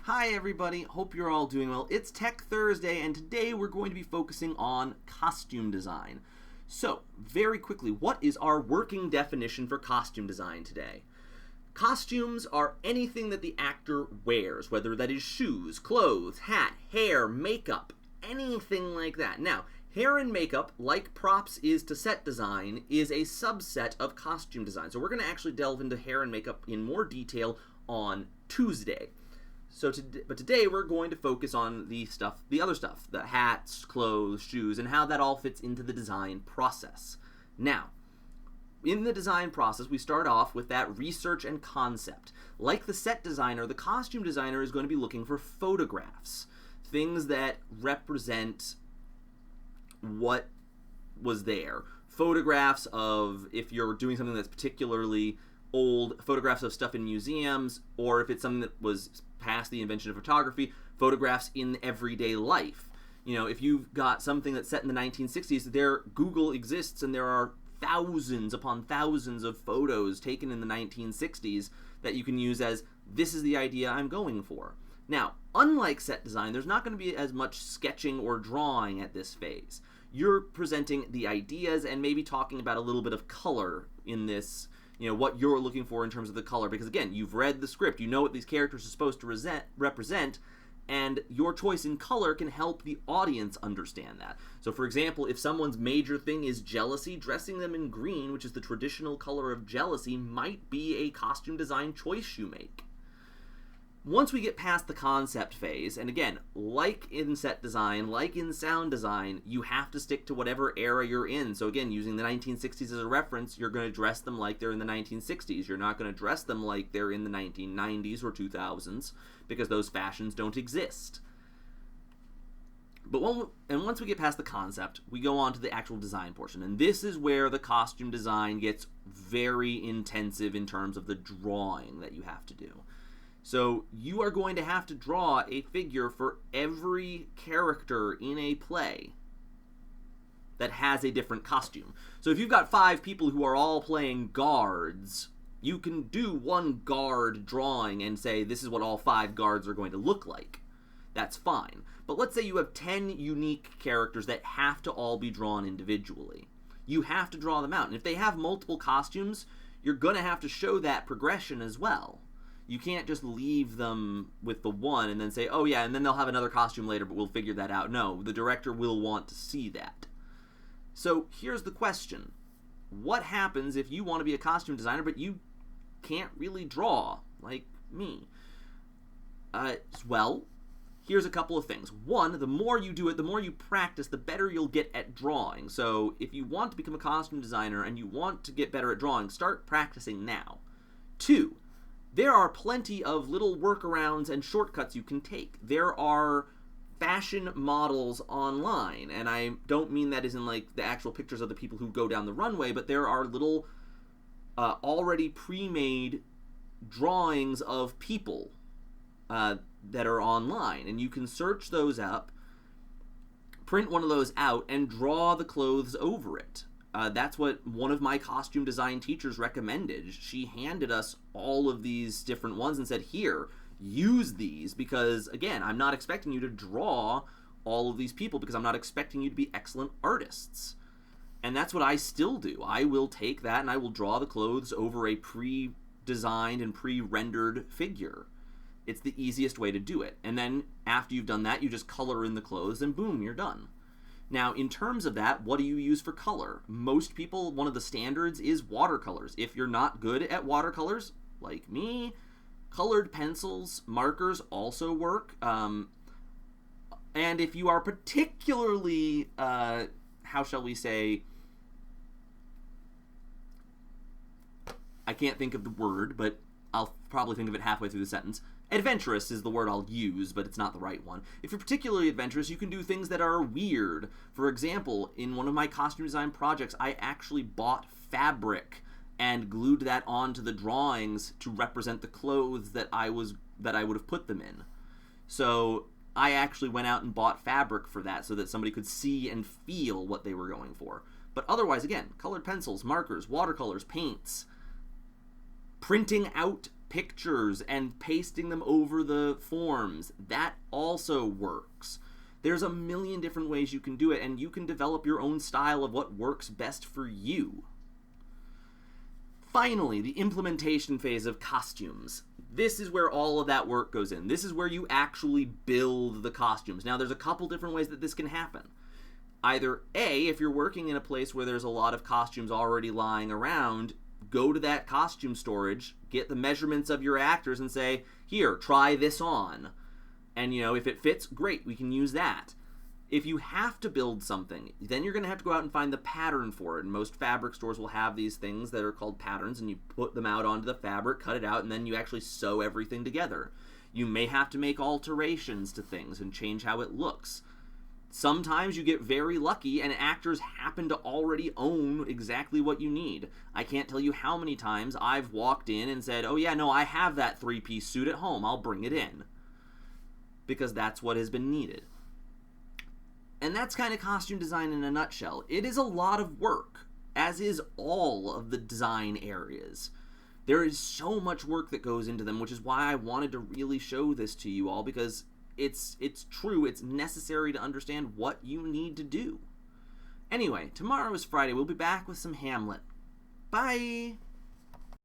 Hi everybody, hope you're all doing well. It's Tech Thursday and today we're going to be focusing on costume design. So, very quickly, what is our working definition for costume design today? Costumes are anything that the actor wears, whether that is shoes, clothes, hat, hair, makeup, anything like that. Now, hair and makeup, like props is to set design, is a subset of costume design. So we're going to actually delve into hair and makeup in more detail on Tuesday. But today we're going to focus on the other stuff, the hats, clothes, shoes, and how that all fits into the design process. Now, in the design process, we start off with that research and concept. Like the set designer, the costume designer is going to be looking for photographs, things that represent what was there. Photographs of, if you're doing something that's particularly old, photographs of stuff in museums, or if it's something that was past the invention of photography, photographs in everyday life. You know, if you've got something that's set in the 1960s, Google exists and there are thousands upon thousands of photos taken in the 1960s that you can use as, this is the idea I'm going for. Now, unlike set design, there's not going to be as much sketching or drawing at this phase. You're presenting the ideas and maybe talking about a little bit of color in this, what you're looking for in terms of the color, because again, you've read the script, you know what these characters are supposed to represent, and your choice in color can help the audience understand that. So for example, if someone's major thing is jealousy, dressing them in green, which is the traditional color of jealousy, might be a costume design choice you make. Once we get past the concept phase, and again, like in set design, like in sound design, you have to stick to whatever era you're in. So again, using the 1960s as a reference, you're going to dress them like they're in the 1960s. You're not going to dress them like they're in the 1990s or 2000s, because those fashions don't exist. But once we get past the concept, we go on to the actual design portion. And this is where the costume design gets very intensive in terms of the drawing that you have to do. So you are going to have to draw a figure for every character in a play that has a different costume. So if you've got 5 people who are all playing guards, you can do one guard drawing and say, this is what all 5 guards are going to look like. That's fine. But let's say you have 10 unique characters that have to all be drawn individually. You have to draw them out. And if they have multiple costumes, you're going to have to show that progression as well. You can't just leave them with the one and then say, oh yeah, and then they'll have another costume later, but we'll figure that out. No, the director will want to see that. So here's the question. What happens if you want to be a costume designer, but you can't really draw, like me? Well, here's a couple of things. One, the more you do it, the more you practice, the better you'll get at drawing. So if you want to become a costume designer and you want to get better at drawing, start practicing now. 2, there are plenty of little workarounds and shortcuts you can take. There are fashion models online, and I don't mean that as in like the actual pictures of the people who go down the runway, but there are little already pre-made drawings of people that are online, and you can search those up, print one of those out, and draw the clothes over it. That's what one of my costume design teachers recommended. She handed us all of these different ones and said, here, use these, because again, I'm not expecting you to draw all of these people because I'm not expecting you to be excellent artists. And that's what I still do. I will take that and I will draw the clothes over a pre-designed and pre-rendered figure. It's the easiest way to do it. And then after you've done that, you just color in the clothes and boom, you're done. Now, in terms of that, what do you use for color? Most people, one of the standards is watercolors. If you're not good at watercolors, like me, colored pencils, markers also work. And if you are particularly, how shall we say, I can't think of the word, but I'll probably think of it halfway through the sentence. Adventurous is the word I'll use, but it's not the right one. If you're particularly adventurous, you can do things that are weird. For example, in one of my costume design projects, I actually bought fabric and glued that onto the drawings to represent the clothes that I would have put them in. So I actually went out and bought fabric for that so that somebody could see and feel what they were going for. But otherwise, again, colored pencils, markers, watercolors, paints, printing out pictures and pasting them over the forms. That also works. There's a million different ways you can do it, and you can develop your own style of what works best for you. Finally, the implementation phase of costumes. This is where all of that work goes in. This is where you actually build the costumes. Now, there's a couple different ways that this can happen. Either A, if you're working in a place where there's a lot of costumes already lying around, go to that costume storage, get the measurements of your actors and say, here, try this on. And, if it fits, great, we can use that. If you have to build something, then you're going to have to go out and find the pattern for it. And most fabric stores will have these things that are called patterns, and you put them out onto the fabric, cut it out, and then you actually sew everything together. You may have to make alterations to things and change how it looks. Sometimes you get very lucky and actors happen to already own exactly what you need. I can't tell you how many times I've walked in and said, oh yeah, no, I have that 3-piece suit at home, I'll bring it in. Because that's what has been needed. And that's kind of costume design in a nutshell. It is a lot of work, as is all of the design areas. There is so much work that goes into them, which is why I wanted to really show this to you all, because it's true, it's necessary to understand what you need to do. Anyway, tomorrow is Friday. We'll be back with some Hamlet. Bye!